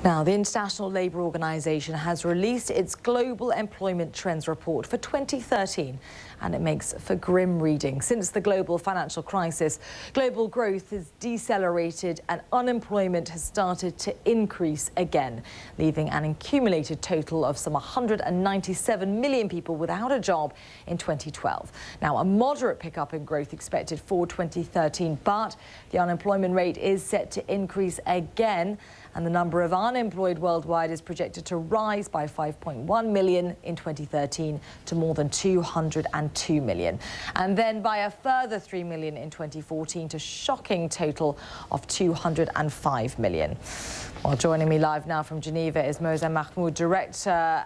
Now, the International Labour Organization has released its Global Employment Trends Report for 2013, and it makes for grim reading. Since the global financial crisis, global growth has decelerated and unemployment has started to increase again, leaving an accumulated total of some 197 million people without a job in 2012. Now, a moderate pickup in growth expected for 2013, but the unemployment rate is set to increase again, and the number of unemployed worldwide is projected to rise by 5.1 million in 2013 to more than 202 million. And then by a further 3 million in 2014 to a shocking total of 205 million. Well, joining me live now from Geneva is Moazam Mahmood, Director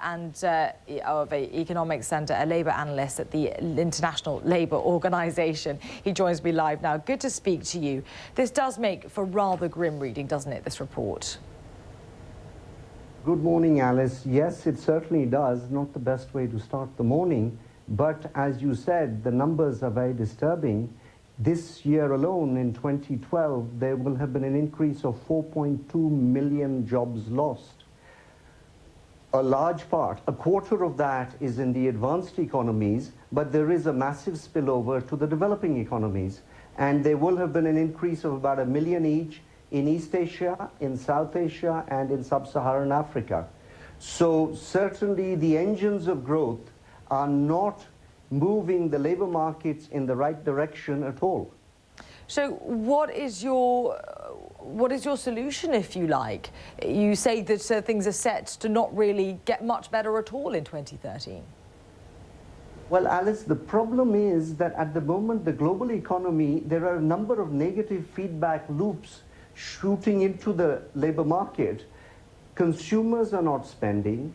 of Economics and a Labour Analyst at the International Labour Organization. He joins me live now. Good to speak to you. This does make for rather grim reading, doesn't it, this report? Good morning, Alice. Yes, it certainly does. Not the best way to start the morning. But as you said, the numbers are very disturbing. This year alone, in 2012, there will have been an increase of 4.2 million jobs lost. A large part, a quarter of that is in the advanced economies, but there is a massive spillover to the developing economies. And there will have been an increase of about 1 million each in East Asia, in South Asia, and in Sub-Saharan Africa. So certainly the engines of growth are not moving the labor markets in the right direction at all. So what is your solution, if you like? You say that things are set to not really get much better at all in 2013. Well, Alice, the problem is that at the moment, the global economy, there are a number of negative feedback loops shooting into the labor market. Consumers are not spending,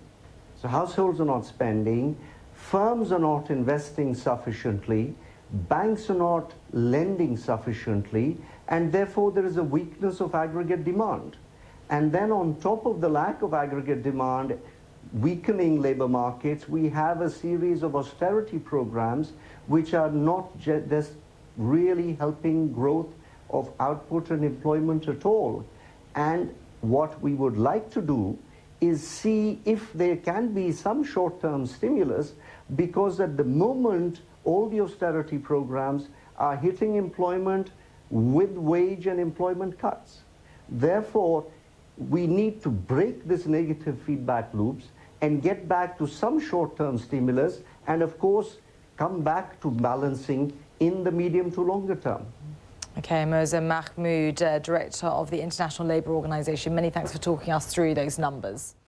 so households are not spending, firms are not investing sufficiently, banks are not lending sufficiently, and therefore there is a weakness of aggregate demand. And then on top of the lack of aggregate demand, weakening labor markets, we have a series of austerity programs which are not just really helping growth of output and employment at all. And what we would like to do is see if there can be some short-term stimulus, because at the moment all the austerity programs are hitting employment with wage and employment cuts. Therefore, we need to break this negative feedback loops and get back to some short-term stimulus, and of course come back to balancing in the medium to longer term. Okay, Moazam Mahmood, Director of the International Labour Organization, many thanks for talking us through those numbers.